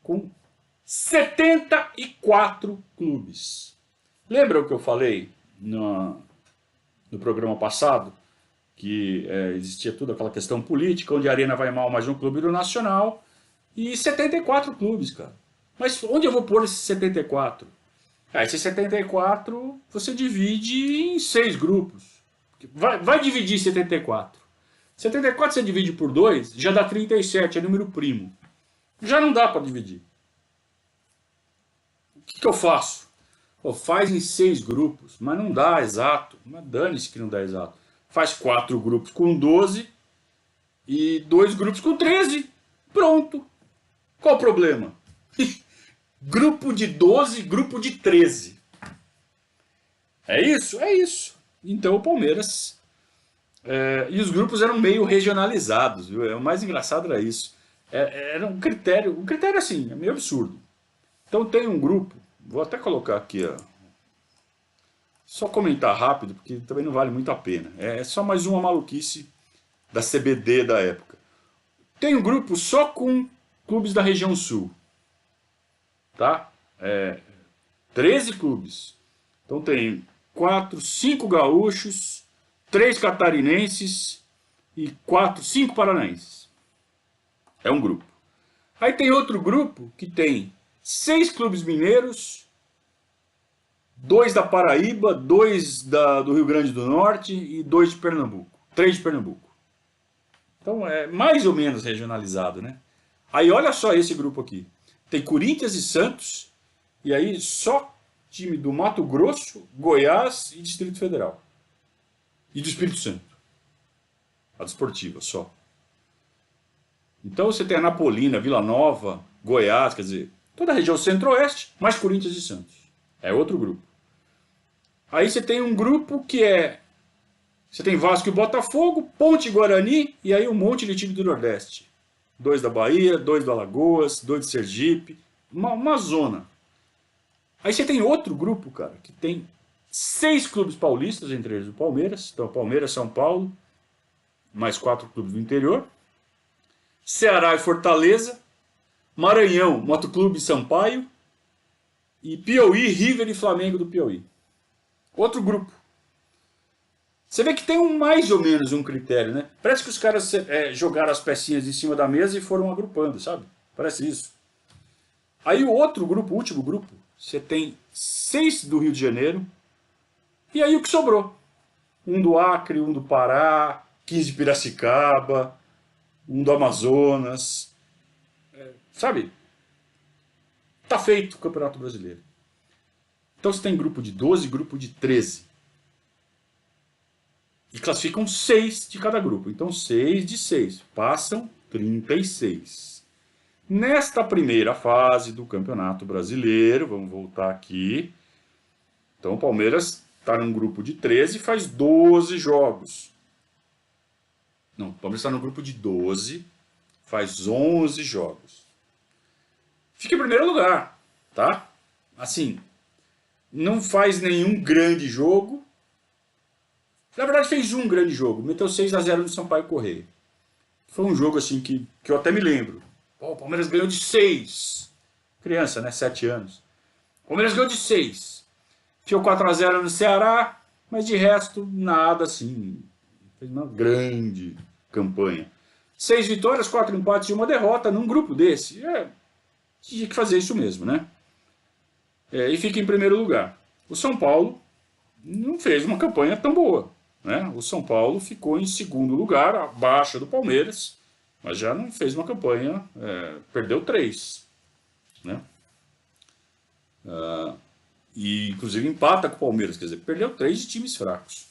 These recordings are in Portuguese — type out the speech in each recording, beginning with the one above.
com 74 clubes. Lembra o que eu falei no programa passado? Que existia toda aquela questão política, onde a Arena vai mal mais um clube do Nacional, e 74 clubes, cara. Mas onde eu vou pôr esses 74? Esses 74 você divide em 6 grupos. Vai dividir 74. 74 você divide por 2, já dá 37, é número primo. Já não dá para dividir. O que eu faço? Faz em 6 grupos, mas não dá exato. Mas dane-se que não dá exato. Faz 4 grupos com 12 e 2 grupos com 13. Pronto. Qual o problema? Grupo de 12, grupo de 13. É isso? É isso. Então o Palmeiras... e os grupos eram meio regionalizados, viu? O mais engraçado era isso. Era um critério assim, é meio absurdo. Então tem um grupo, vou até colocar aqui, ó, só comentar rápido, porque também não vale muito a pena. É só mais uma maluquice da CBD da época. Tem um grupo só com clubes da região sul. Tá? 13 clubes. Então tem 5 gaúchos, 3 catarinenses e 5 paranaenses. É um grupo. Aí tem outro grupo que tem 6 clubes mineiros, 2 da Paraíba, 2 do Rio Grande do Norte e 2 de Pernambuco. 3 de Pernambuco. Então é mais ou menos regionalizado, né? Aí olha só esse grupo aqui. Tem Corinthians e Santos, e aí só time do Mato Grosso, Goiás e Distrito Federal. E do Espírito Santo. A desportiva só. Então você tem a Napolina, Vila Nova, Goiás, quer dizer, toda a região centro-oeste, mais Corinthians e Santos. É outro grupo. Aí você tem um grupo que você tem Vasco e Botafogo, Ponte e Guarani, e aí um monte de time do Nordeste. 2 da Bahia, 2 do Alagoas, 2 de Sergipe, uma zona. Aí você tem outro grupo, cara, que tem 6 clubes paulistas, entre eles o Palmeiras. Então Palmeiras, São Paulo, mais 4 clubes do interior. Ceará e Fortaleza, Maranhão, Motoclube Sampaio, e Piauí, River e Flamengo do Piauí. Outro grupo. Você vê que tem mais ou menos um critério, né? Parece que os caras jogaram as pecinhas em cima da mesa e foram agrupando, sabe? Parece isso. Aí o outro grupo, o último grupo, você tem 6 do Rio de Janeiro, e aí o que sobrou? Um do Acre, um do Pará, 15 de Piracicaba, um do Amazonas. Sabe? Tá feito o Campeonato Brasileiro. Então você tem grupo de 12, grupo de 13. E classificam 6 de cada grupo. Então 6 de 6. Passam 36. Nesta primeira fase do Campeonato Brasileiro, vamos voltar aqui. Então o Palmeiras está num grupo de 13 e faz 12 jogos. Não, o Palmeiras está no grupo de 12, faz 11 jogos. Fica em primeiro lugar, tá? Assim, não faz nenhum grande jogo. Na verdade fez um grande jogo, meteu 6-0 no Sampaio Corrêa. Foi um jogo assim que eu até me lembro. O Palmeiras ganhou de 6. Criança, né? 7 anos. O Palmeiras ganhou de 6. Ficou 4-0 no Ceará, mas de resto, nada assim. Fez uma grande campanha. 6 vitórias, 4 empates e 1 derrota num grupo desse. Tinha que fazer isso mesmo, né? E fica em primeiro lugar. O São Paulo não fez uma campanha tão boa, né? O São Paulo ficou em segundo lugar, abaixo do Palmeiras, mas já não fez uma campanha, perdeu 3, né? E inclusive empata com o Palmeiras, quer dizer, perdeu 3 de times fracos.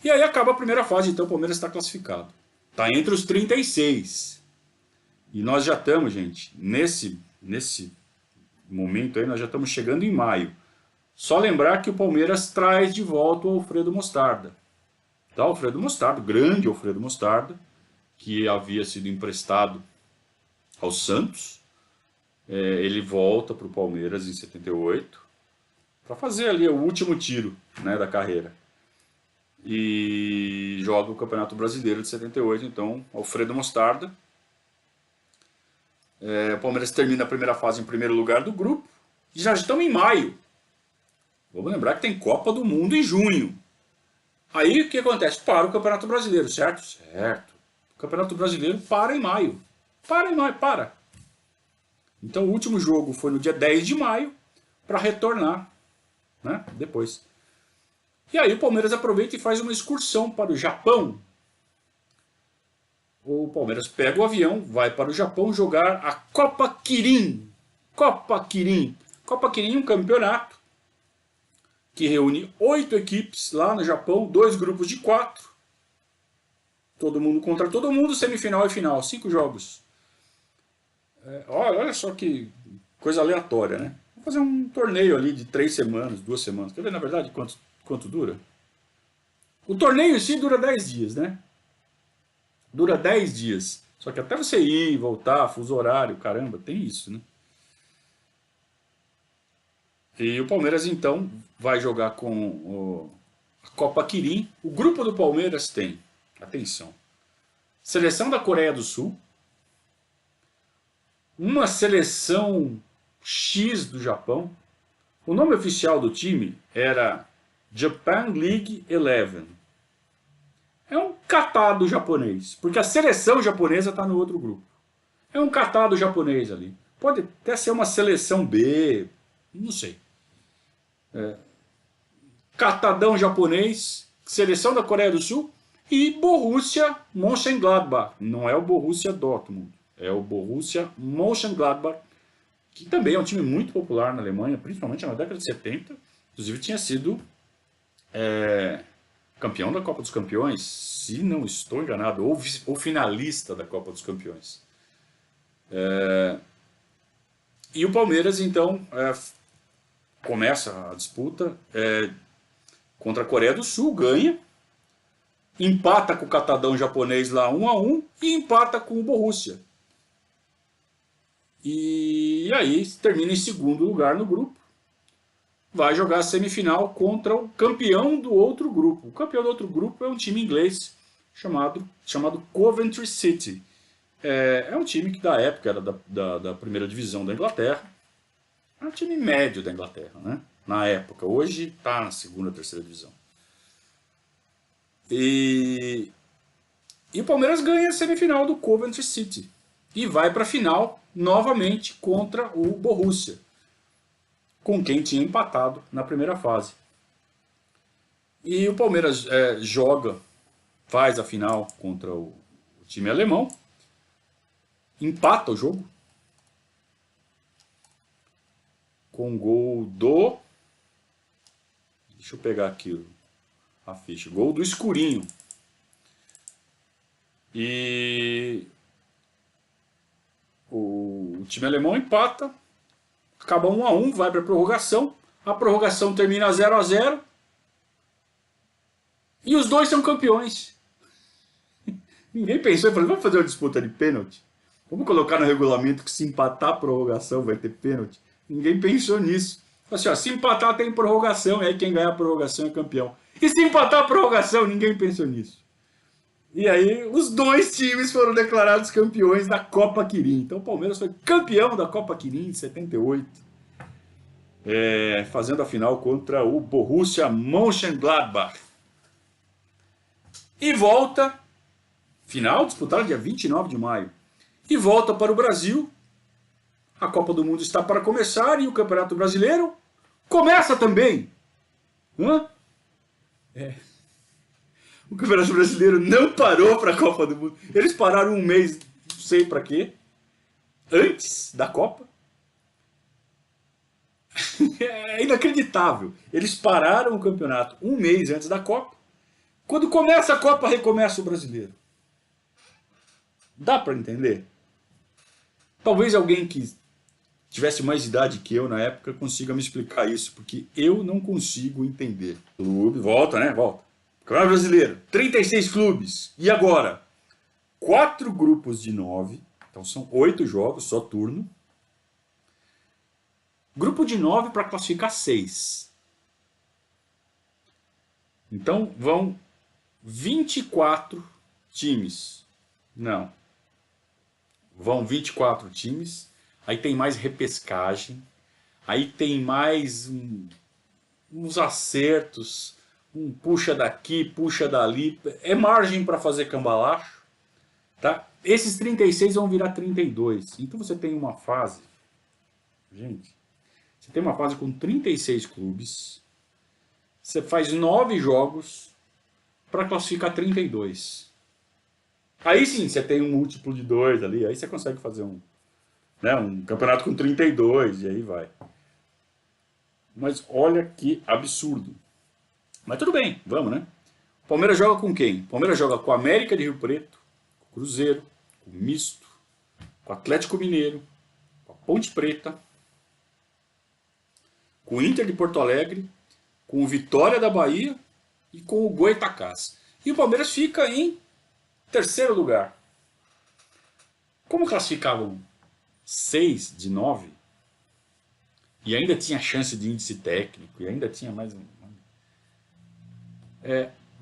E aí acaba a primeira fase, então o Palmeiras está classificado. Está entre os 36. E nós já estamos, gente, nesse momento aí, nós já estamos chegando em maio. Só lembrar que o Palmeiras traz de volta o Alfredo Mostarda. Tá, Alfredo Mostarda, grande Alfredo Mostarda, que havia sido emprestado ao Santos. Ele volta para o Palmeiras em 78 para fazer ali o último tiro, né, da carreira. E joga o Campeonato Brasileiro de 78, então Alfredo Mostarda. O Palmeiras termina a primeira fase em primeiro lugar do grupo. E já estamos em maio. Vamos lembrar que tem Copa do Mundo em junho. Aí o que acontece? Para o Campeonato Brasileiro, certo? Certo. O Campeonato Brasileiro para em maio. Para em maio, para. Então o último jogo foi no dia 10 de maio para retornar, né? Depois. E aí o Palmeiras aproveita e faz uma excursão para o Japão. O Palmeiras pega o avião, vai para o Japão jogar a Copa Kirin. Copa Kirin. Copa Kirin é um campeonato que reúne 8 equipes lá no Japão, 2 grupos de 4. Todo mundo contra todo mundo, semifinal e final, 5 jogos. Olha só que coisa aleatória, né? Vou fazer um torneio ali de 3 semanas, 2 semanas. Quer ver, na verdade, quanto dura? O torneio em si dura 10 dias, né? Dura 10 dias. Só que até você ir, voltar, fuso horário, caramba, tem isso, né? E o Palmeiras, então, vai jogar com a Copa Kirin. O grupo do Palmeiras tem, atenção, seleção da Coreia do Sul, uma seleção X do Japão. O nome oficial do time era Japan League 11. É um catado japonês, porque a seleção japonesa está no outro grupo. É um catado japonês ali. Pode até ser uma seleção B, não sei. Catadão japonês, seleção da Coreia do Sul e Borussia Mönchengladbach. Não é o Borussia Dortmund, é o Borussia Mönchengladbach, que também é um time muito popular na Alemanha, principalmente na década de 70. Inclusive tinha sido campeão da Copa dos Campeões, se não estou enganado, ou finalista da Copa dos Campeões. E o Palmeiras, então, começa a disputa contra a Coreia do Sul, ganha, empata com o catadão japonês lá 1-1 e empata com o Borussia. E aí termina em segundo lugar no grupo. Vai jogar a semifinal contra o campeão do outro grupo. O campeão do outro grupo é um time inglês chamado Coventry City. É um time que da época era da primeira divisão da Inglaterra. É um time médio da Inglaterra, né? Na época. Hoje está na segunda, terceira divisão. E o Palmeiras ganha a semifinal do Coventry City. E vai para a final novamente contra o Borussia, com quem tinha empatado na primeira fase. E o Palmeiras faz a final contra o time alemão, empata o jogo, com gol do... Deixa eu pegar aqui a ficha. Gol do Escurinho. E o time alemão empata, acaba 1-1, vai para a prorrogação. A prorrogação termina 0-0. E os dois são campeões. Ninguém pensou e falou, vamos fazer uma disputa de pênalti? Vamos colocar no regulamento que se empatar a prorrogação vai ter pênalti? Ninguém pensou nisso. Assim, ó, se empatar tem prorrogação, e aí quem ganhar a prorrogação é campeão. E se empatar a prorrogação, ninguém pensou nisso. E aí os dois times foram declarados campeões da Copa Kirin. Então o Palmeiras foi campeão da Copa Kirin em 78. Fazendo a final contra o Borussia Mönchengladbach. E volta, final disputada dia 29 de maio. E volta para o Brasil. A Copa do Mundo está para começar e o Campeonato Brasileiro começa também. O Campeonato Brasileiro não parou para a Copa do Mundo. Eles pararam um mês, não sei para quê, antes da Copa. É inacreditável. Eles pararam o campeonato um mês antes da Copa. Quando começa a Copa, recomeça o Brasileiro. Dá para entender? Talvez alguém que tivesse mais idade que eu na época consiga me explicar isso, porque eu não consigo entender. Clube, volta, né? Volta. Campeonato Brasileiro, 36 clubes. E agora? 4 grupos de 9. Então são 8 jogos, só turno. Grupo de 9 para classificar 6. Então vão 24 times. Não. vão 24 times, aí tem mais repescagem, aí tem mais uns acertos, um puxa daqui, puxa dali, é margem para fazer cambalacho, tá? Esses 36 vão virar 32, então você tem uma fase, gente, você tem uma fase com 36 clubes, você faz 9 jogos para classificar 32. Aí sim, você tem um múltiplo de 2 ali, aí você consegue fazer um campeonato com 32 e aí vai. Mas olha que absurdo. Mas tudo bem, vamos, né? O Palmeiras joga com quem? O Palmeiras joga com o América de Rio Preto, com o Cruzeiro, com o Misto, com o Atlético Mineiro, com a Ponte Preta, com o Inter de Porto Alegre, com o Vitória da Bahia e com o Goitacás. E o Palmeiras fica em terceiro lugar. Como classificavam 6 de 9, e ainda tinha chance de índice técnico, e ainda tinha mais um.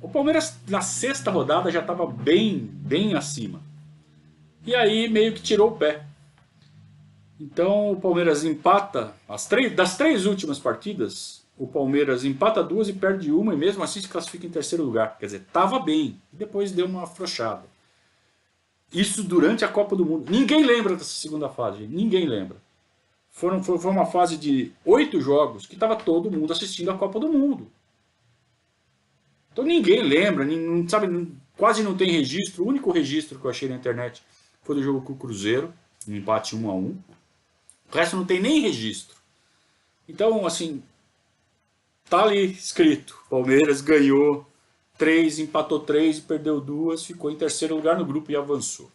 O Palmeiras na sexta rodada já estava bem acima. E aí meio que tirou o pé. Então o Palmeiras empata das 3 últimas partidas, o Palmeiras empata 2 e perde uma, e mesmo assim se classifica em terceiro lugar. Quer dizer, estava bem, e depois deu uma afrouxada. Isso durante a Copa do Mundo. Ninguém lembra dessa segunda fase, ninguém lembra. Foi uma fase de 8 jogos que estava todo mundo assistindo a Copa do Mundo. Então ninguém lembra, sabe, quase não tem registro. O único registro que eu achei na internet foi do jogo com o Cruzeiro, um empate 1-1. O resto não tem nem registro. Então, assim, tá ali escrito: Palmeiras ganhou 3, empatou 3 e perdeu 2, ficou em terceiro lugar no grupo e avançou.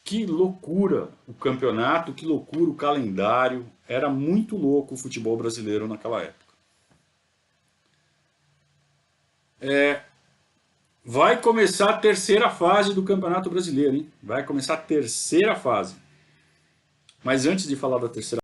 Que loucura o campeonato, que loucura o calendário. Era muito louco o futebol brasileiro naquela época. Vai começar a terceira fase do Campeonato Brasileiro, hein? Vai começar a terceira fase. Mas antes de falar da terceira